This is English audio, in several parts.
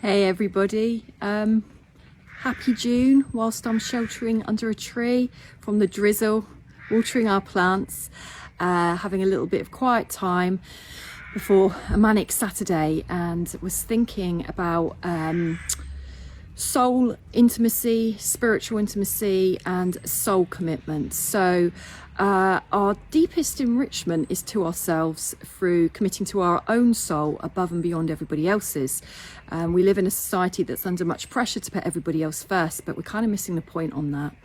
Hey everybody, happy June whilst I'm sheltering under a tree from the drizzle, watering our plants, having a little bit of quiet time before a manic Saturday, and was thinking about soul intimacy, spiritual intimacy and soul commitment. So our deepest enrichment is to ourselves through committing to our own soul above and beyond everybody else's. We live in a society that's under much pressure to put everybody else first, but we're kind of missing the point on that.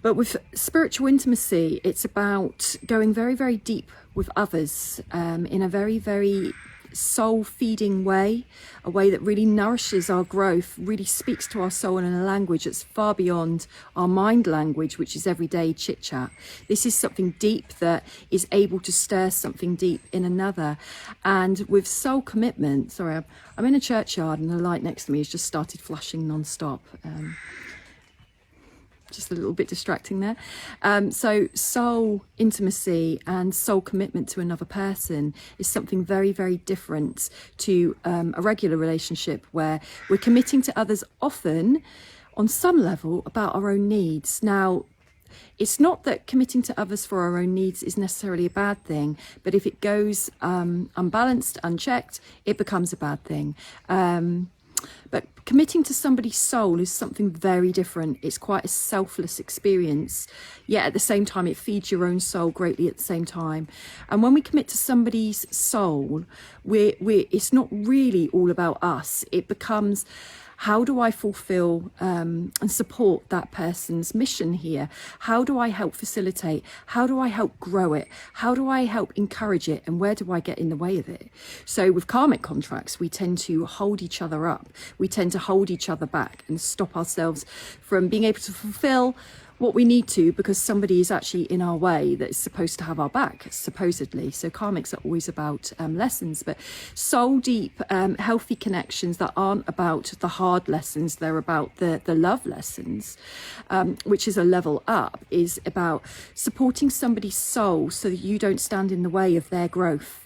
But with spiritual intimacy, it's about going very, very deep with others in a very, very soul-feeding way, a way that really nourishes our growth, really speaks to our soul in a language that's far beyond our mind language, which is everyday chit-chat. This is something deep that is able to stir something deep in another. And with soul commitment, sorry, I'm in a churchyard and the light next to me has just started flashing non-stop. Just a little bit distracting there. So soul intimacy and soul commitment to another person is something very, very different to a regular relationship where we're committing to others often on some level about our own needs. Now, it's not that committing to others for our own needs is necessarily a bad thing, but if it goes unbalanced, unchecked, it becomes a bad thing. But committing to somebody's soul is something very different. It's quite a selfless experience, yet at the same time it feeds your own soul greatly at the same time. And when we commit to somebody's soul, it's not really all about us. It becomes, how do I fulfill and support that person's mission here? How do I help facilitate? How do I help grow it? How do I help encourage it? And where do I get in the way of it? So with karmic contracts, we tend to hold each other up. We tend to hold each other back and stop ourselves from being able to fulfill what we need to, because somebody is actually in our way that is supposed to have our back, supposedly. So karmics are always about lessons, but soul deep, healthy connections that aren't about the hard lessons, they're about the love lessons, which is a level up, is about supporting somebody's soul so that you don't stand in the way of their growth.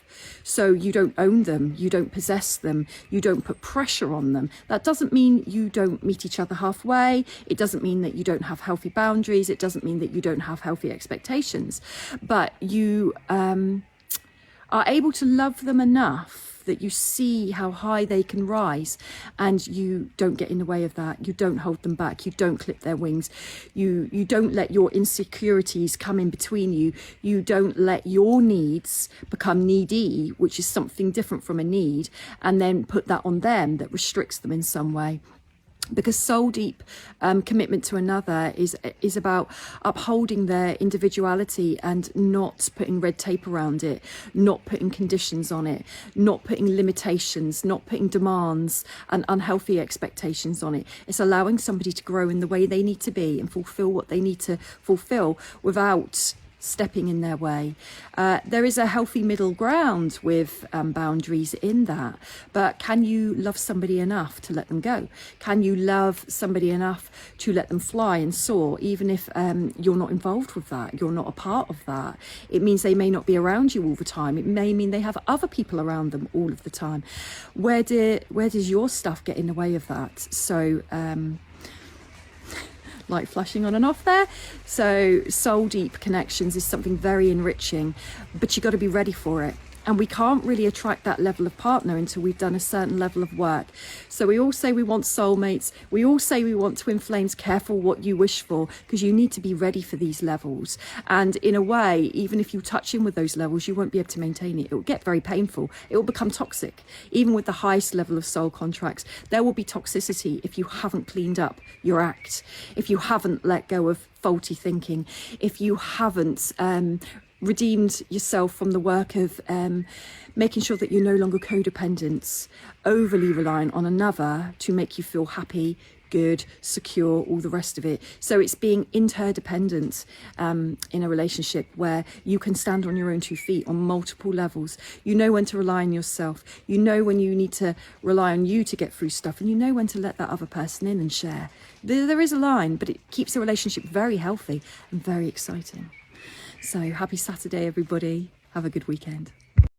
So you don't own them, you don't possess them, you don't put pressure on them. That doesn't mean you don't meet each other halfway. It doesn't mean that you don't have healthy boundaries. It doesn't mean that you don't have healthy expectations. But you are able to love them enough that you see how high they can rise, and you don't get in the way of that. You don't hold them back. You don't clip their wings. You don't let your insecurities come in between you. You don't let your needs become needy, which is something different from a need, and then put that on them that restricts them in some way. Because soul deep commitment to another is about upholding their individuality and not putting red tape around it, not putting conditions on it, not putting limitations, not putting demands and unhealthy expectations on it. It's allowing somebody to grow in the way they need to be and fulfill what they need to fulfill without stepping in their way. There is a healthy middle ground with boundaries in that, but can you love somebody enough to let them go? Can you love somebody enough to let them fly and soar, even if you're not involved with that, you're not a part of that? It means they may not be around you all the time. It may mean they have other people around them all of the time. Where does your stuff get in the way of that? So light flashing on and off there. So soul deep connections is something very enriching, but you got to be ready for it. And we can't really attract that level of partner until we've done a certain level of work. So we all say we want soulmates. We all say we want twin flames. Careful what you wish for, because you need to be ready for these levels. And in a way, even if you touch in with those levels, you won't be able to maintain it. It will get very painful. It will become toxic. Even with the highest level of soul contracts, there will be toxicity if you haven't cleaned up your act, if you haven't let go of faulty thinking, if you haven't redeemed yourself from the work of making sure that you're no longer codependent, overly reliant on another to make you feel happy, good, secure, all the rest of it. So it's being interdependent in a relationship where you can stand on your own 2 feet on multiple levels. You know when to rely on yourself. You know when you need to rely on you to get through stuff, and you know when to let that other person in and share. There is a line, but it keeps the relationship very healthy and very exciting. So happy Saturday, everybody. Have a good weekend.